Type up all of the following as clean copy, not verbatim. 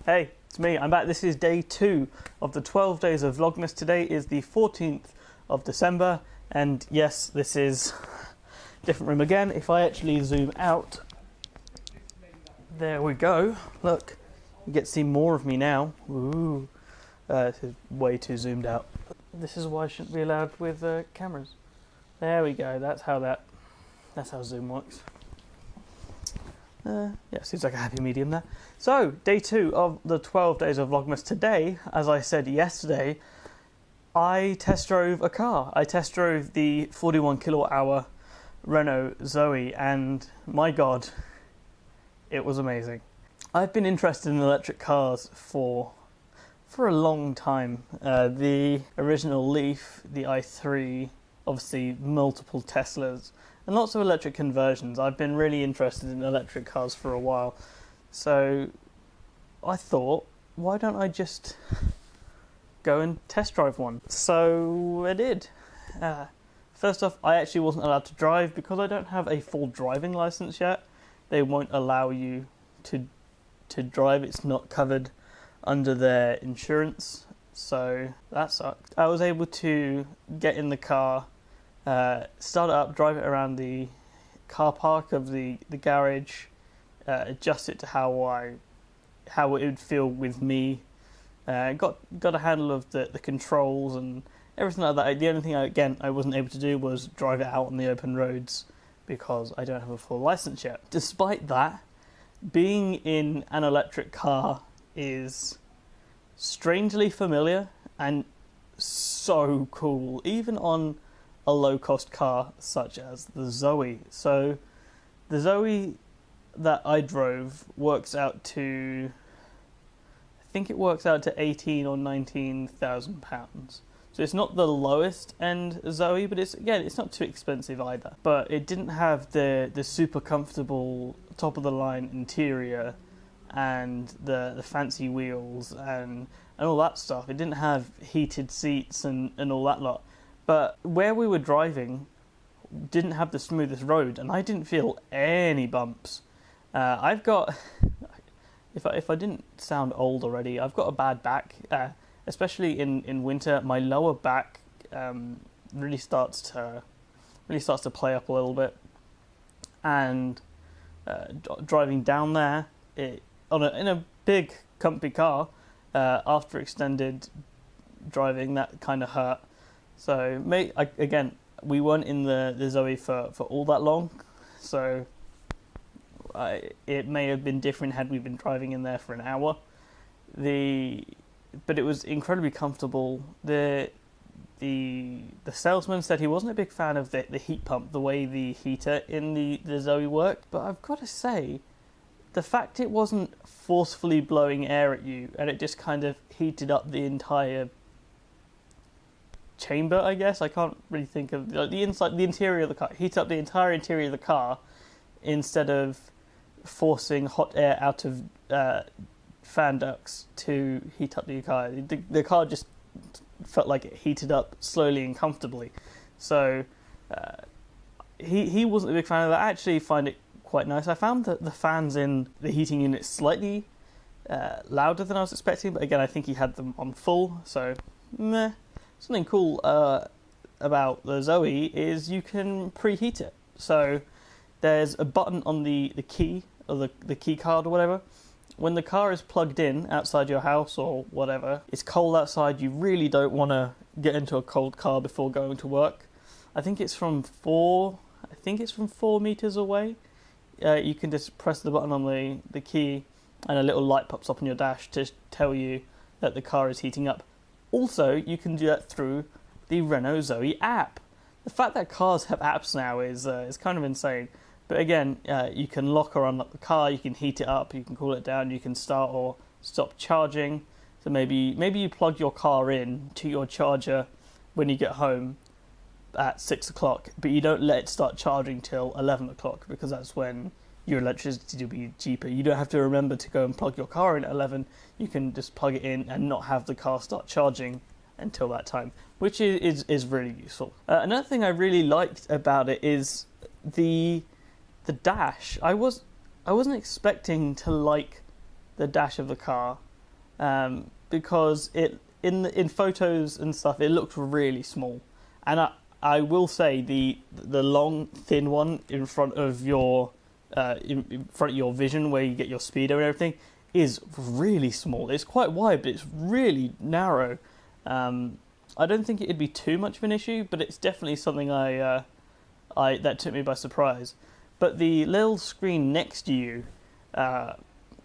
Hey, it's me, I'm back. This is day 2 of the 12 days of Vlogmas. Today is the 14th of December, and yes, this is a different room again. If I actually zoom out, there we go. Look, you get to see more of me now. Ooh, this is way too zoomed out. This is why I shouldn't be allowed with cameras. There we go, that's how Zoom works. Yeah, seems like a happy medium there. So, day 2 of the 12 days of Vlogmas. Today, as I said yesterday, I test drove a car. I test drove the 41 kilowatt hour Renault Zoe, and my god, it was amazing. I've been interested in electric cars for a long time. The original Leaf, the i3, obviously multiple Teslas, and lots of electric conversions. I've been really interested in electric cars for a while, so I thought, why don't I just go and test drive one? So I did. First off, I actually wasn't allowed to drive because I don't have a full driving license yet. They won't allow you to drive. It's not covered under their insurance, so that sucked. I was able to get in the car, start it up, drive it around the car park of the garage, adjust it to how it would feel with me. Got a handle of the controls and everything like that. The only thing I wasn't able to do was drive it out on the open roads because I don't have a full license yet. Despite that, being in an electric car is strangely familiar and so cool, even on a low-cost car such as the Zoe. So the Zoe that I drove works out to, I think it works out to 18 or 19,000 pounds. So it's not the lowest end Zoe, but it's not too expensive either. But it didn't have the super comfortable top of the line interior and the fancy wheels and all that stuff. It didn't have heated seats and all that lot. But where we were driving didn't have the smoothest road, and I didn't feel any bumps. I've got, if I didn't sound old already, I've got a bad back, especially in winter. My lower back really starts to play up a little bit, and driving down there in a big comfy car after extended driving, that kind of hurt. So, again, we weren't in the Zoe for all that long, so it may have been different had we been driving in there for an hour. But it was incredibly comfortable. The salesman said he wasn't a big fan of the heat pump, the way the heater in the Zoe worked, but I've got to say, the fact it wasn't forcefully blowing air at you and it just kind of heated up the entire chamber, I guess. I can't really think of the interior of the car. Heat up the entire interior of the car instead of forcing hot air out of fan ducts to heat up the car. The car just felt like it heated up slowly and comfortably. So he wasn't a big fan of that. I actually find it quite nice. I found that the fans in the heating unit slightly louder than I was expecting, but again, I think he had them on full, so meh. Something cool about the Zoe is you can preheat it. So there's a button on the key, or the key card or whatever. When the car is plugged in outside your house or whatever, it's cold outside, you really don't want to get into a cold car before going to work. I think it's from 4 meters away. You can just press the button on the key and a little light pops up on your dash to tell you that the car is heating up. Also, you can do that through the Renault Zoe app. The fact that cars have apps now is kind of insane. But again, you can lock or unlock the car, you can heat it up, you can cool it down, you can start or stop charging. So maybe you plug your car in to your charger when you get home at 6 o'clock, but you don't let it start charging till 11 o'clock because that's when your electricity will be cheaper. You don't have to remember to go and plug your car in at 11. You can just plug it in and not have the car start charging until that time, which is really useful. Another thing I really liked about it is the dash. I wasn't expecting to like the dash of the car. because in photos and stuff it looked really small, and I will say the long thin one in front of your vision where you get your speedo and everything is really small. It's quite wide, but it's really narrow. I don't think it'd be too much of an issue, but it's definitely something that took me by surprise. But the little screen next to you,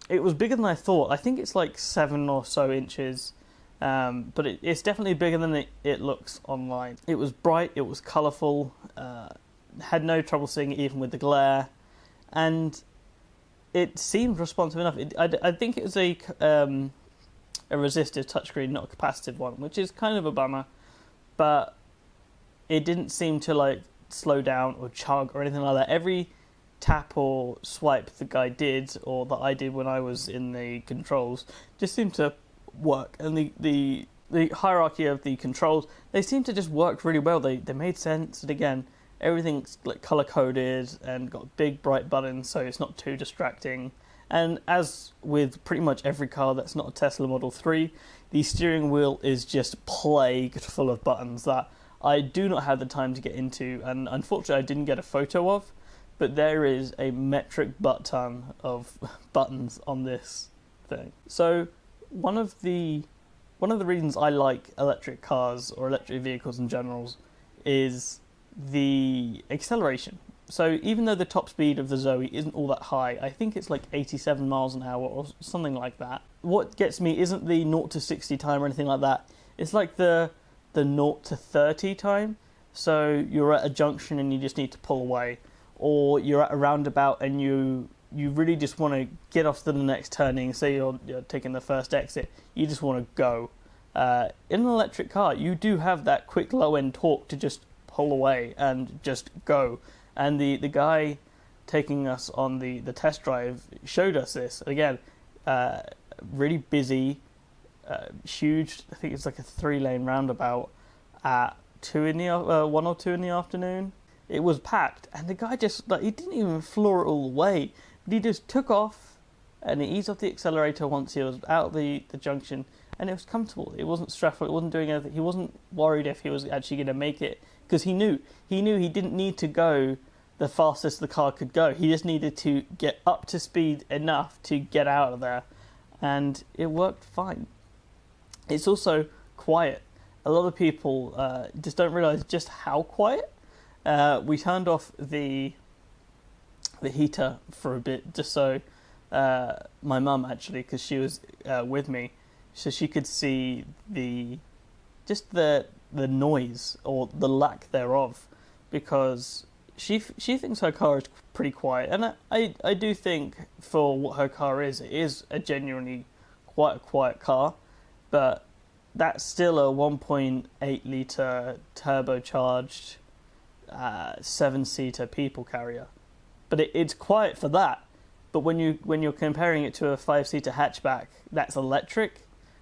it was bigger than I thought. I think it's like 7 or so inches, but it's definitely bigger than it looks online. It was bright, it was colourful, had no trouble seeing it even with the glare, and it seemed responsive enough. I think it was a resistive touchscreen, not a capacitive one, which is kind of a bummer, but it didn't seem to like slow down or chug or anything like that. Every tap or swipe the guy did, or that I did when I was in the controls, just seemed to work. And the hierarchy of the controls, they seemed to just work really well. They made sense, and again, everything's like color coded and got big bright buttons, so it's not too distracting. And as with pretty much every car that's not a Tesla Model 3, the steering wheel is just plagued full of buttons that I do not have the time to get into, and unfortunately I didn't get a photo of, but there is a metric butt ton of buttons on this thing. So one of the reasons I like electric cars or electric vehicles in general is the acceleration. So even though the top speed of the Zoe isn't all that high, I think it's like 87 miles an hour or something like that. What gets me isn't the 0 to 60 time or anything like that. It's like the 0 to 30 time. So you're at a junction and you just need to pull away, or you're at a roundabout and you really just want to get off to the next turning. Say you're taking the first exit, you just want to go. In an electric car, you do have that quick low end torque to just pull away and just go. And the guy taking us on the test drive showed us this. Again, really busy, huge, I think it's like a 3-lane roundabout at 1 or 2 in the afternoon. It was packed, and the guy just, like, he didn't even floor it all the way. He just took off, and he eased off the accelerator once he was out of the junction, and it was comfortable. It wasn't stressful, it wasn't doing anything. He wasn't worried if he was actually going to make it, because he knew he didn't need to go the fastest the car could go. He just needed to get up to speed enough to get out of there, and it worked fine. It's also quiet. A lot of people just don't realise just how quiet. We turned off the heater for a bit, just so my mum, actually, because she was with me, so she could see the noise or the lack thereof, because she thinks her car is pretty quiet, and I do think for what her car is, it is a genuinely quite a quiet car, but that's still a 1.8 litre turbocharged 7-seater people carrier. But it's quiet for that. But when you're comparing it to a 5-seater hatchback that's electric,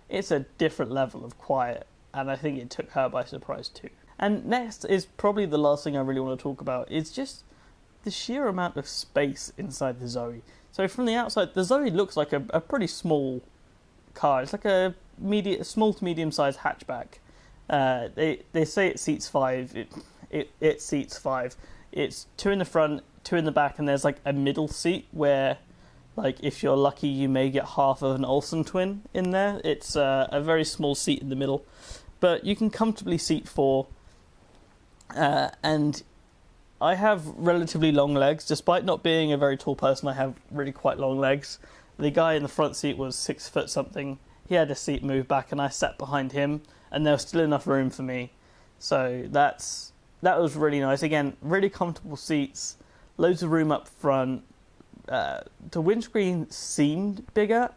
it's a different level of quiet, and I think it took her by surprise too. And next is probably the last thing I really want to talk about. It's just the sheer amount of space inside the Zoe. So from the outside, the Zoe looks like a pretty small car. It's like a small to medium sized hatchback. They say it seats 5. It seats 5. It's 2 in the front, 2 in the back, and there's like a middle seat where, like, if you're lucky, you may get half of an Olsen twin in there. It's a very small seat in the middle, but you can comfortably seat 4. And I have relatively long legs. Despite not being a very tall person, I have really quite long legs. The guy in the front seat was 6 foot something. He had a seat moved back, and I sat behind him, and there was still enough room for me. So that was really nice. Again, really comfortable seats, loads of room up front. The windscreen seemed bigger.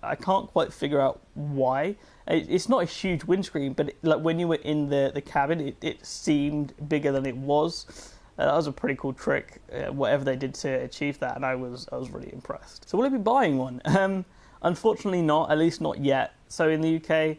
I can't quite figure out why. It's not a huge windscreen, but like when you were in the cabin, it seemed bigger than it was. That was a pretty cool trick, whatever they did to achieve that, and I was really impressed. So will I be buying one? Unfortunately not, at least not yet. So in the UK,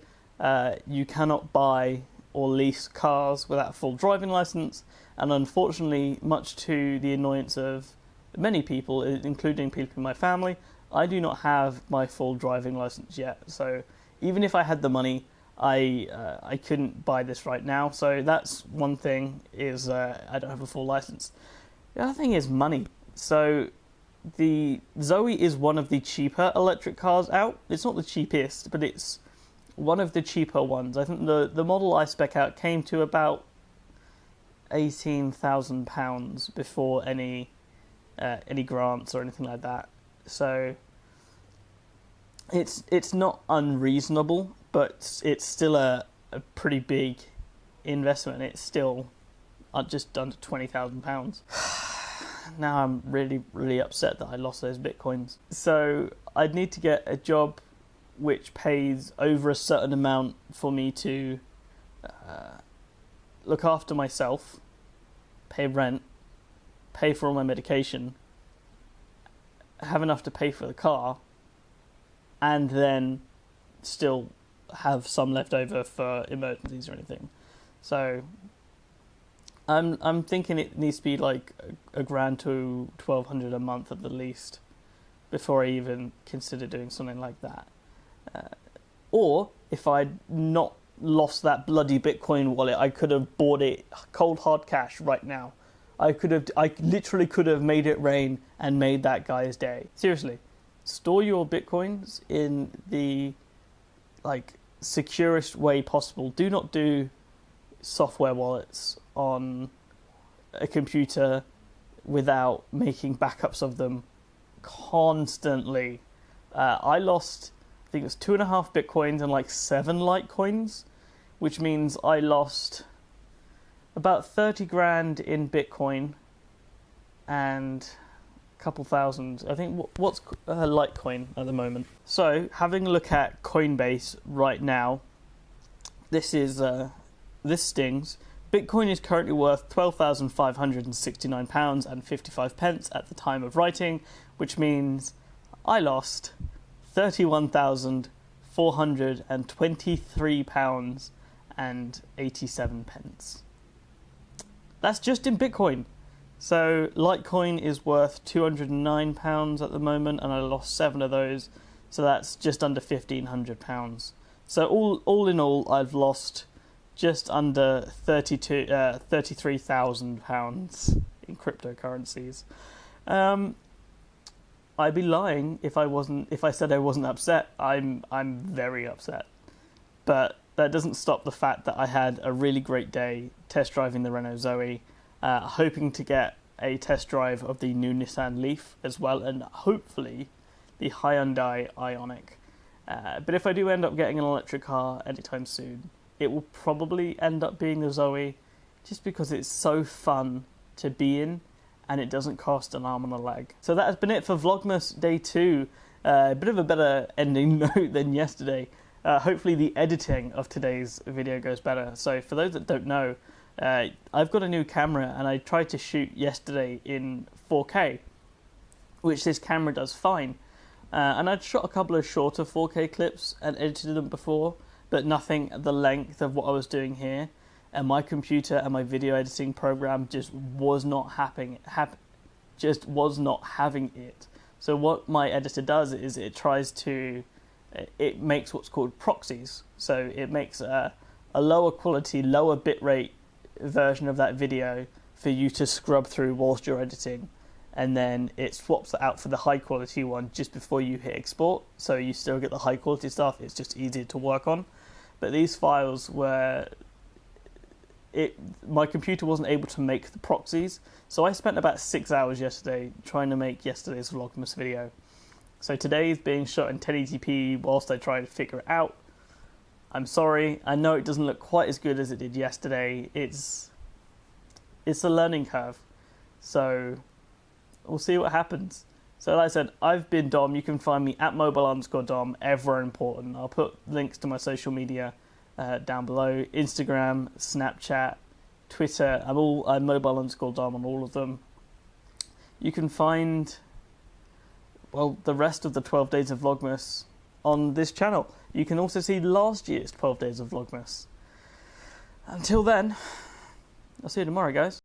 you cannot buy or lease cars without a full driving licence, and unfortunately, much to the annoyance of many people, including people in my family, I do not have my full driving licence yet. So even if I had the money, I couldn't buy this right now. So that's one thing, is I don't have a full license. The other thing is money. So the Zoe is one of the cheaper electric cars out. It's not the cheapest, but it's one of the cheaper ones. I think the model I spec out came to about £18,000 before any grants or anything like that. So it's not unreasonable, but it's still a pretty big investment. It's still just under £20,000. Now I'm really, really upset that I lost those bitcoins. So I'd need to get a job which pays over a certain amount for me to look after myself, pay rent, pay for all my medication, have enough to pay for the car, and then still have some left over for emergencies or anything. So I'm thinking it needs to be like a grand to $1,200 a month at the least before I even consider doing something like that. Or if I'd not lost that bloody Bitcoin wallet, I could have bought it cold hard cash right now. I literally could have made it rain and made that guy's day. Seriously, store your Bitcoins in the securest way possible. Do not do software wallets on a computer without making backups of them constantly. I lost, I think it was 2.5 Bitcoins and 7 Litecoins, which means I lost about 30 grand in Bitcoin and a couple thousand. I think what's Litecoin at the moment. So having a look at Coinbase right now, this stings. Bitcoin is currently worth £12,569.55 at the time of writing, which means I lost £31,423.87. That's just in Bitcoin. So Litecoin is worth £209 at the moment, and I lost 7 of those, so that's just under £1,500. So all in all, I've lost just under £33,000 in cryptocurrencies. I'd be lying if I said I wasn't upset. I'm very upset, but that doesn't stop the fact that I had a really great day test driving the Renault Zoe, hoping to get a test drive of the new Nissan Leaf as well, and hopefully the Hyundai Ioniq. But if I do end up getting an electric car anytime soon, it will probably end up being the Zoe, just because it's so fun to be in and it doesn't cost an arm and a leg. So that has been it for Vlogmas Day 2. A bit of a better ending note than yesterday. Hopefully the editing of today's video goes better. So for those that don't know, I've got a new camera and I tried to shoot yesterday in 4K, which this camera does fine. And I'd shot a couple of shorter 4K clips and edited them before, but nothing at the length of what I was doing here. And my computer and my video editing program just was not having it. So what my editor does is it makes what's called proxies. So it makes a lower quality, lower bitrate version of that video for you to scrub through whilst you're editing, and then it swaps it out for the high quality one just before you hit export, so you still get the high quality stuff. It's just easier to work on. But these files were, my computer wasn't able to make the proxies, so I spent about 6 hours yesterday trying to make yesterday's Vlogmas video. So today is being shot in 1080p whilst I try to figure it out. I'm sorry, I know it doesn't look quite as good as it did yesterday. It's a learning curve, so we'll see what happens. So like I said, I've been Dom. You can find me at mobile_Dom, ever important. I'll put links to my social media down below. Instagram, Snapchat, Twitter, I'm mobile_Dom on all of them. You can find, well, the rest of the 12 days of Vlogmas on this channel. You can also see last year's 12 days of Vlogmas. Until then, I'll see you tomorrow, guys.